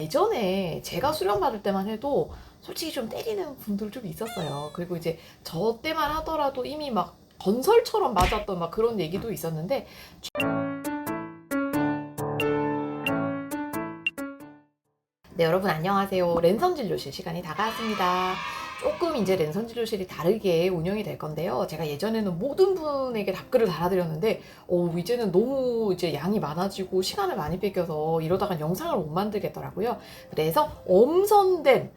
예전에 제가 수련 받을 때만 해도 솔직히 좀 때리는 분들 좀 있었어요. 그리고 이제 저 때만 하더라도 이미 막 건설처럼 맞았던 막 그런 얘기도 있었는데, 네, 여러분 안녕하세요. 랜선 진료실 시간이 다가왔습니다. 조금 이제 랜선 진료실이 다르게 운영이 될 건데요. 제가 예전에는 모든 분에게 답글을 달아드렸는데, 이제는 너무 이제 양이 많아지고 시간을 많이 뺏겨서 이러다가 영상을 못 만들겠더라고요. 그래서 엄선된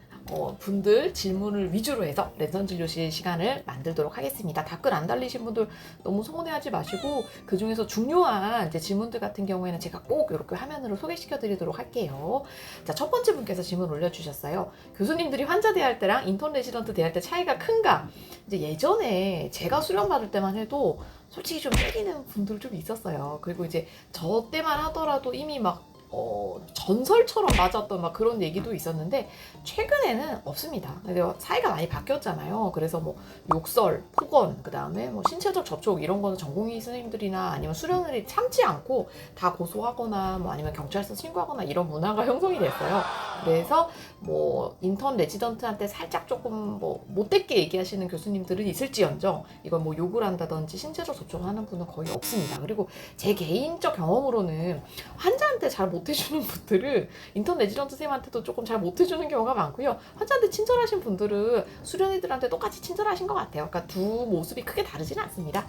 분들 질문을 위주로 해서 랜선 진료실 시간을 만들도록 하겠습니다. 댓글 안 달리신 분들 너무 서운해하지 마시고, 그 중에서 중요한 이제 질문들 같은 경우에는 제가 꼭 이렇게 화면으로 소개시켜 드리도록 할게요. 자, 첫 번째 분께서 질문 올려주셨어요. 교수님들이 환자 대할 때랑 인턴 레지던트 대할 때 차이가 큰가? 이제 예전에 제가 수련 받을 때만 해도 솔직히 좀 때리는 분들 좀 있었어요. 그리고 이제 저 때만 하더라도 이미 막 전설처럼 맞았던 막 그런 얘기도 있었는데, 최근에는 없습니다. 사회가 많이 바뀌었잖아요. 그래서 뭐 욕설, 폭언, 그 다음에 뭐 신체적 접촉 이런 거는 전공의 선생님들이나 아니면 수련을이 참지 않고 다 고소하거나 뭐 아니면 경찰서 신고하거나 이런 문화가 형성이 됐어요. 그래서 뭐 인턴 레지던트한테 살짝 조금 뭐 못되게 얘기하시는 교수님들은 있을지언정 이건 뭐 욕을 한다든지 신체적 접촉을 하는 분은 거의 없습니다. 그리고 제 개인적 경험으로는 환자한테 잘 못해주는 분들은 인턴 레지던트 선생님한테도 조금 잘 못해주는 경우가 많고요. 환자한테 친절하신 분들은 수련이들한테 똑같이 친절하신 것 같아요. 그러니까 두 모습이 크게 다르지는 않습니다.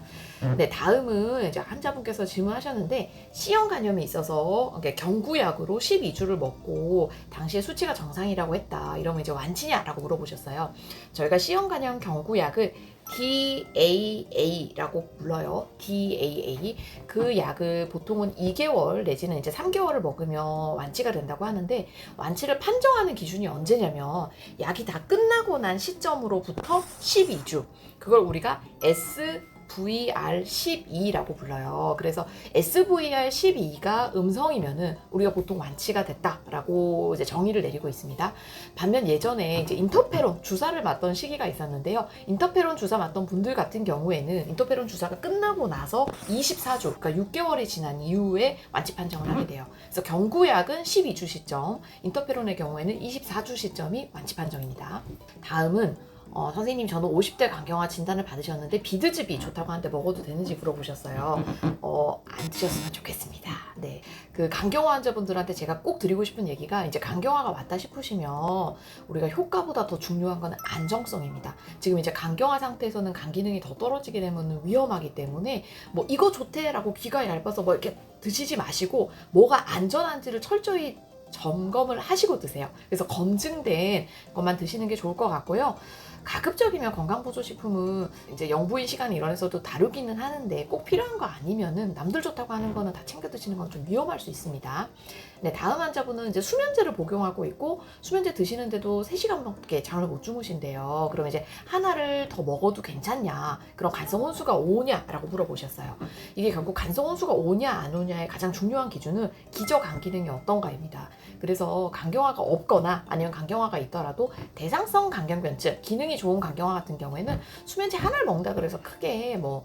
네, 다음은 이제 환자분께서 질문하셨는데, C형 간염이 있어서 경구약으로 12주를 먹고 당시에 수치가 정상이라고 했다. 이러면 이제 완치냐라고 물어보셨어요. 저희가 C형 간염 경구약을 DAA라고 불러요. DAA. 그 약을 보통은 2개월 내지는 이제 3개월을 먹으면 완치가 된다고 하는데, 완치를 판정하는 기준이 언제냐면 약이 다 끝나고 난 시점으로부터 12주. 그걸 우리가 SVR12라고 불러요. 그래서 SVR12가 음성이면은 우리가 보통 완치가 됐다라고 이제 정의를 내리고 있습니다. 반면 예전에 이제 인터페론 주사를 맞던 시기가 있었는데요. 인터페론 주사 맞던 분들 같은 경우에는 인터페론 주사가 끝나고 나서 24주, 그러니까 6개월이 지난 이후에 완치 판정을 하게 돼요. 그래서 경구약은 12주 시점, 인터페론의 경우에는 24주 시점이 완치 판정입니다. 다음은 선생님, 저는 50대 간경화 진단을 받으셨는데 비드즙이 좋다고 하는데 먹어도 되는지 물어보셨어요. 안 드셨으면 좋겠습니다. 네, 그 간경화 환자분들한테 제가 꼭 드리고 싶은 얘기가, 이제 간경화가 왔다 싶으시면 우리가 효과보다 더 중요한 건 안정성입니다. 지금 이제 간경화 상태에서는 간 기능이 더 떨어지게 되면 위험하기 때문에 뭐 이거 좋대라고 귀가 얇아서 뭐 이렇게 드시지 마시고, 뭐가 안전한지를 철저히 점검을 하시고 드세요. 그래서 검증된 것만 드시는 게 좋을 것 같고요. 가급적이면 건강보조식품은 이제 영부인 시간에 일원에서도 다루기는 하는데, 꼭 필요한 거 아니면은 남들 좋다고 하는 거는 다 챙겨 드시는 건 좀 위험할 수 있습니다. 네, 다음 환자분은 이제 수면제를 복용하고 있고 수면제 드시는데도 3시간밖에 잠을 못 주무신대요. 그럼 이제 하나를 더 먹어도 괜찮냐, 그럼 간성 혼수가 오냐라고 물어보셨어요. 이게 결국 간성 혼수가 오냐 안 오냐의 가장 중요한 기준은 기저 간 기능이 어떤가입니다. 그래서 간경화가 없거나 아니면 간경화가 있더라도 대상성 간경변증, 기능이 좋은 간경화 같은 경우에는 수면제 하나를 먹는다 그래서 크게 뭐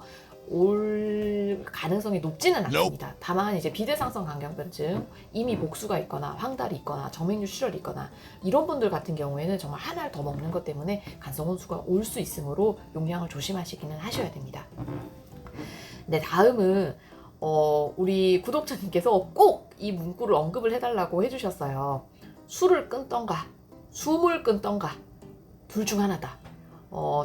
올 가능성이 높지는 않습니다. 다만 이제 비대상성 간경변증, 이미 복수가 있거나 황달이 있거나 정맥류 출혈이 있거나 이런 분들 같은 경우에는 정말 하나를 더 먹는 것 때문에 간성 혼수가 올 수 있으므로 용량을 조심하시기는 하셔야 됩니다. 네, 다음은 우리 구독자님께서 꼭 이 문구를 언급을 해달라고 해주셨어요. 술을 끊던가 숨을 끊던가 둘 중 하나다.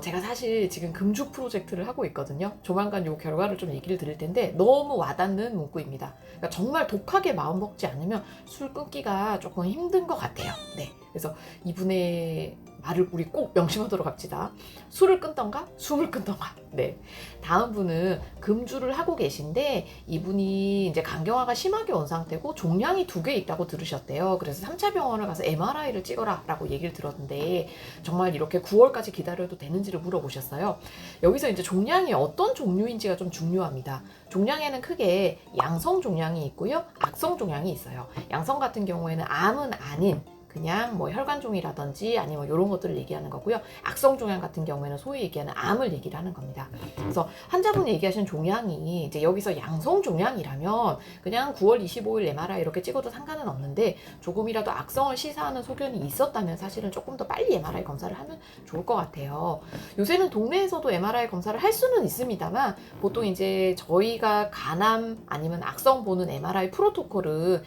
제가 사실 지금 금주 프로젝트를 하고 있거든요. 조만간 요 결과를 좀 얘기를 드릴 텐데 너무 와닿는 문구입니다. 그러니까 정말 독하게 마음 먹지 않으면 술 끊기가 조금 힘든 것 같아요. 네, 그래서 이분의 말을 우리 꼭 명심하도록 합시다. 술을 끊던가 숨을 끊던가. 네, 다음 분은 금주를 하고 계신데 이분이 이제 간경화가 심하게 온 상태고 종양이 2개 있다고 들으셨대요. 그래서 3차 병원을 가서 MRI를 찍어라 라고 얘기를 들었는데, 정말 이렇게 9월까지 기다려도 되는지를 물어보셨어요. 여기서 이제 종양이 어떤 종류인지가 좀 중요합니다. 종양에는 크게 양성 종양이 있고요, 악성 종양이 있어요. 양성 같은 경우에는 암은 아닌 그냥 뭐 혈관종이라든지 아니면 이런 것들을 얘기하는 거고요. 악성종양 같은 경우에는 소위 얘기하는 암을 얘기를 하는 겁니다. 그래서 환자분이 얘기하신 종양이 이제 여기서 양성종양이라면 그냥 9월 25일 MRI 이렇게 찍어도 상관은 없는데 조금이라도 악성을 시사하는 소견이 있었다면 사실은 조금 더 빨리 MRI 검사를 하면 좋을 것 같아요. 요새는 동네에서도 MRI 검사를 할 수는 있습니다만 보통 이제 저희가 간암 아니면 악성 보는 MRI 프로토콜은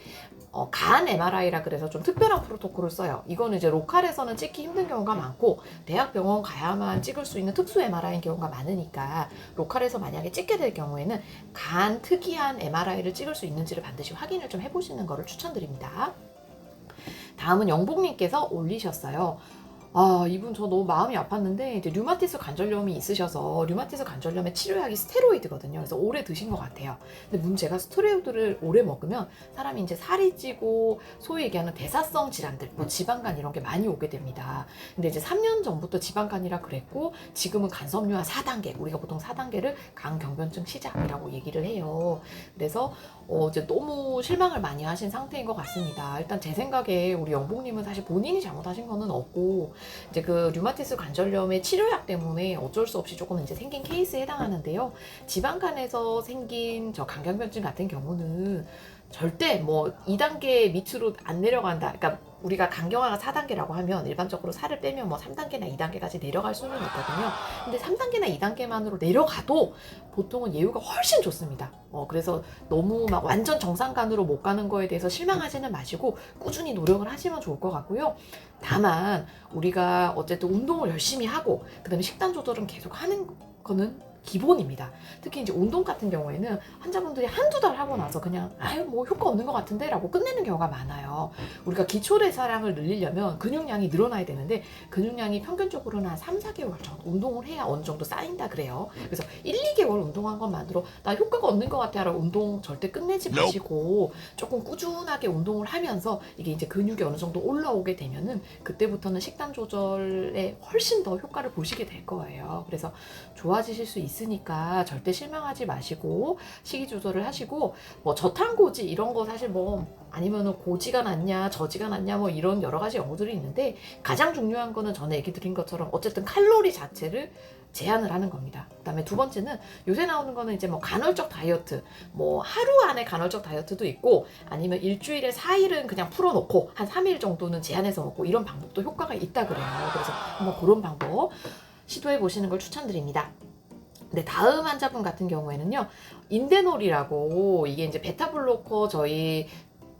간 MRI라 그래서 좀 특별한 프로토콜을 써요. 이거는 이제 로컬에서는 찍기 힘든 경우가 많고 대학병원 가야만 찍을 수 있는 특수 MRI인 경우가 많으니까 로컬에서 만약에 찍게 될 경우에는 간 특이한 MRI를 찍을 수 있는지를 반드시 확인을 좀 해보시는 것을 추천드립니다. 다음은 영복님께서 올리셨어요. 이분 저 너무 마음이 아팠는데 이제 류마티스 관절염이 있으셔서 류마티스 관절염의 치료약이 스테로이드거든요. 그래서 오래 드신 것 같아요. 근데 문제가 스테로이드를 오래 먹으면 사람이 이제 살이 찌고 소위 얘기하는 대사성 질환들, 뭐 지방간 이런 게 많이 오게 됩니다. 근데 이제 3년 전부터 지방간이라 그랬고 지금은 간섬유화 4단계, 우리가 보통 4단계를 간경변증 시작이라고 얘기를 해요. 그래서 이제 너무 실망을 많이 하신 상태인 것 같습니다. 일단 제 생각에 우리 영복님은 사실 본인이 잘못하신 거는 없고 이제 그 류마티스 관절염의 치료약 때문에 어쩔 수 없이 조금 이제 생긴 케이스에 해당하는데요. 지방간에서 생긴 저 간경변증 같은 경우는 절대 뭐 2단계 밑으로 안 내려간다. 그러니까 우리가 간경화가 4단계라고 하면 일반적으로 살을 빼면 뭐 3단계나 2단계까지 내려갈 수는 있거든요. 근데 3단계나 2단계만으로 내려가도 보통은 예후가 훨씬 좋습니다. 그래서 너무 막 완전 정상간으로 못 가는 거에 대해서 실망하지는 마시고 꾸준히 노력을 하시면 좋을 것 같고요. 다만 우리가 어쨌든 운동을 열심히 하고 그다음에 식단 조절은 계속 하는 거는 기본입니다. 특히 이제 운동 같은 경우에는 환자분들이 한두 달 하고 나서 그냥 뭐 효과 없는 것 같은데 라고 끝내는 경우가 많아요. 우리가 기초대사량을 늘리려면 근육량이 늘어나야 되는데 근육량이 평균적으로는 한 3, 4개월 정도 운동을 해야 어느 정도 쌓인다 그래요. 그래서 1, 2개월 운동한 것만으로 나 효과가 없는 것 같아 라고 운동 절대 끝내지 마시고 조금 꾸준하게 운동을 하면서 이게 이제 근육이 어느 정도 올라오게 되면은 그때부터는 식단 조절에 훨씬 더 효과를 보시게 될 거예요. 그래서 좋아지실 수 있으니까 절대 실망하지 마시고 식이 조절을 하시고 뭐 저탄고지 이런 거 사실 뭐 아니면은 고지가 낫냐 저지가 낫냐 뭐 이런 여러 가지 연구들이 있는데 가장 중요한 거는 전에 얘기 드린 것처럼 어쨌든 칼로리 자체를 제한을 하는 겁니다. 그다음에 두 번째는 요새 나오는 거는 이제 뭐 간헐적 다이어트, 뭐 하루 안에 간헐적 다이어트도 있고 아니면 일주일에 4일은 그냥 풀어놓고 한 3일 정도는 제한해서 먹고 이런 방법도 효과가 있다 그래요. 그래서 한번 그런 방법 시도해 보시는 걸 추천드립니다. 네, 다음 환자분 같은 경우에는요, 인데놀이라고 이게 이제 베타블로커 저희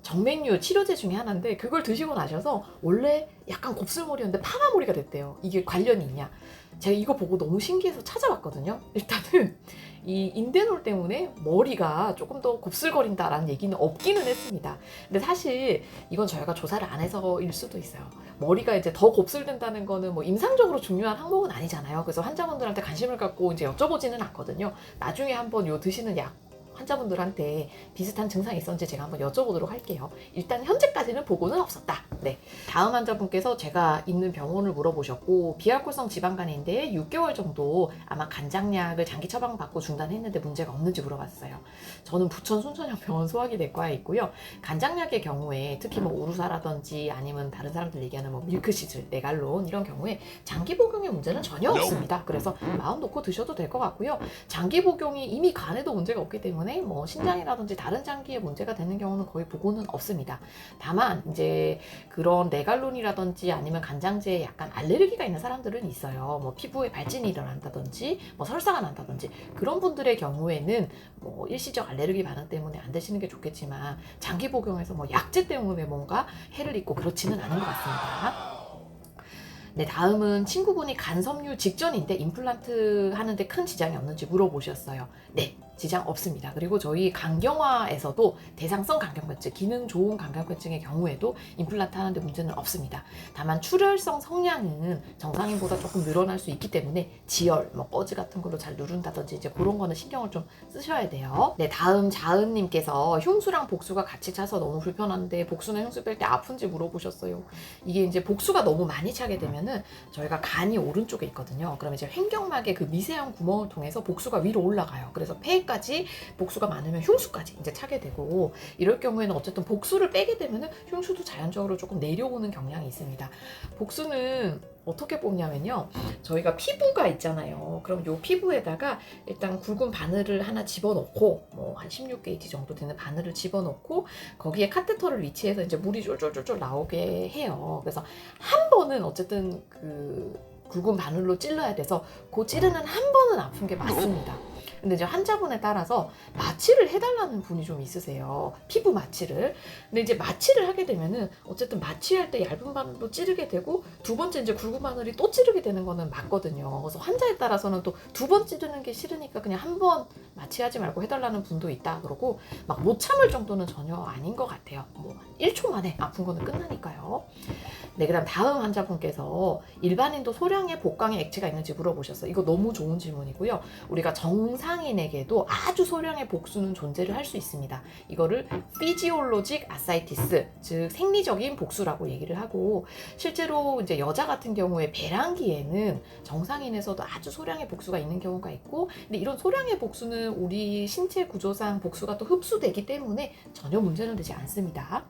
정맥류 치료제 중에 하나인데 그걸 드시고 나셔서 원래 약간 곱슬머리였는데 파마머리가 됐대요. 이게 관련이 있냐? 제가 이거 보고 너무 신기해서 찾아봤거든요. 일단은 이 인데놀 때문에 머리가 조금 더 곱슬거린다라는 얘기는 없기는 했습니다. 근데 사실 이건 저희가 조사를 안 해서일 수도 있어요. 머리가 이제 더 곱슬된다는 거는 뭐 임상적으로 중요한 항목은 아니잖아요. 그래서 환자분들한테 관심을 갖고 이제 여쭤보지는 않거든요. 나중에 한번 요 드시는 약 환자분들한테 비슷한 증상이 있었는지 제가 한번 여쭤보도록 할게요. 일단 현재까지는 보고는 없었다. 네. 다음 환자분께서 제가 있는 병원을 물어보셨고 비알코올성 지방간인데 6개월 정도 아마 간장약을 장기 처방받고 중단했는데 문제가 없는지 물어봤어요. 저는 부천 순천향병원 소화기내과에 있고요. 간장약의 경우에 특히 뭐 우루사라든지 아니면 다른 사람들 얘기하는 뭐 밀크시즐, 네갈론 이런 경우에 장기 복용의 문제는 전혀 없습니다. 그래서 마음 놓고 드셔도 될 것 같고요. 장기 복용이 이미 간에도 문제가 없기 때문에 뭐 신장이라든지 다른 장기에 문제가 되는 경우는 거의 보고는 없습니다. 다만 이제 그런 네갈론이라든지 아니면 간장제에 약간 알레르기가 있는 사람들은 있어요. 뭐 피부에 발진이 일어난다든지 뭐 설사가 난다든지 그런 분들의 경우에는 뭐 일시적 알레르기 반응 때문에 안 드시는 게 좋겠지만 장기 복용해서 뭐 약제 때문에 뭔가 해를 입고 그렇지는 않은 것 같습니다. 네, 다음은 친구분이 간섬유 직전인데 임플란트 하는데 큰 지장이 없는지 물어보셨어요. 네, 지장 없습니다. 그리고 저희 간경화에서도 대상성 간경변증, 기능 좋은 간경변증의 경우에도 임플란트 하는데 문제는 없습니다. 다만 출혈성 성량은 정상인보다 조금 늘어날 수 있기 때문에 지혈, 뭐 꺼지 같은 걸로 잘 누른다든지 이제 그런 거는 신경을 좀 쓰셔야 돼요. 네, 다음 자은님께서 흉수랑 복수가 같이 차서 너무 불편한데 복수는 흉수 뺄 때 아픈지 물어보셨어요. 이게 이제 복수가 너무 많이 차게 되면은 저희가 간이 오른쪽에 있거든요. 그러면 이제 횡격막의 그 미세한 구멍을 통해서 복수가 위로 올라가요. 그래서 폐 거기까지 복수가 많으면 흉수까지 이제 차게 되고, 이럴 경우에는 어쨌든 복수를 빼게 되면은 흉수도 자연적으로 조금 내려오는 경향이 있습니다. 복수는 어떻게 뽑냐면요, 저희가 피부가 있잖아요. 그럼 요 피부에다가 일단 굵은 바늘을 하나 집어넣고, 뭐 한 16게이지 정도 되는 바늘을 집어넣고, 거기에 카테터를 위치해서 이제 물이 쫄쫄쫄쫄 나오게 해요. 그래서 한 번은 어쨌든 그 굵은 바늘로 찔러야 돼서 그 찌르는 한 번은 아픈 게 맞습니다. 근데 이제 환자분에 따라서 마취를 해달라는 분이 좀 있으세요. 피부 마취를. 근데 이제 마취를 하게 되면은 어쨌든 마취할 때 얇은 바늘로 찌르게 되고, 두 번째 이제 굵은 바늘이 또 찌르게 되는 거는 맞거든요. 그래서 환자에 따라서는 또 두 번 찌르는 게 싫으니까 그냥 한 번 마취하지 말고 해달라는 분도 있다 그러고, 막 못 참을 정도는 전혀 아닌 것 같아요. 뭐 1초 만에 아픈 거는 끝나니까요. 네, 그다음 다음 환자분께서 일반인도 소량의 복강의 액체가 있는지 물어보셨어요. 이거 너무 좋은 질문이고요. 우리가 정상인에게도 아주 소량의 복수는 존재를 할 수 있습니다. 이거를 피지올로직 아사이티스, 즉 생리적인 복수라고 얘기를 하고, 실제로 이제 여자 같은 경우에 배란기에는 정상인에서도 아주 소량의 복수가 있는 경우가 있고, 근데 이런 소량의 복수는 우리 신체 구조상 복수가 또 흡수되기 때문에 전혀 문제는 되지 않습니다.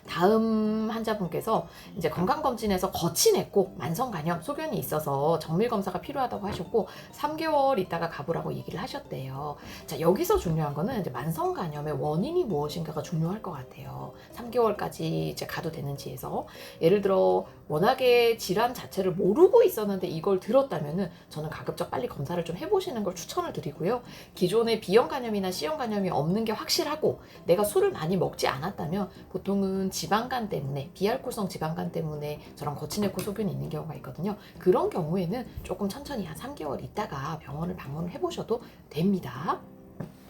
다음 환자분께서 이제 건강검진에서 거친했고 만성간염 소견이 있어서 정밀검사가 필요하다고 하셨고 3개월 있다가 가보라고 얘기를 하셨대요. 자, 여기서 중요한 거는 이제 만성간염의 원인이 무엇인가가 중요할 것 같아요. 3개월까지 이제 가도 되는지에서, 예를 들어 워낙에 질환 자체를 모르고 있었는데 이걸 들었다면은 저는 가급적 빨리 검사를 좀 해보시는 걸 추천을 드리고요. 기존에 B형간염이나 C형간염이 없는 게 확실하고 내가 술을 많이 먹지 않았다면 보통은 지방간 때문에, 비알코올성 지방간 때문에 저런 거친했고 소견이 있는 경우가 있거든요. 그런 경우에는 조금 천천히 한 3개월 있다가 병원을 방문을 해보셔도 됩니다.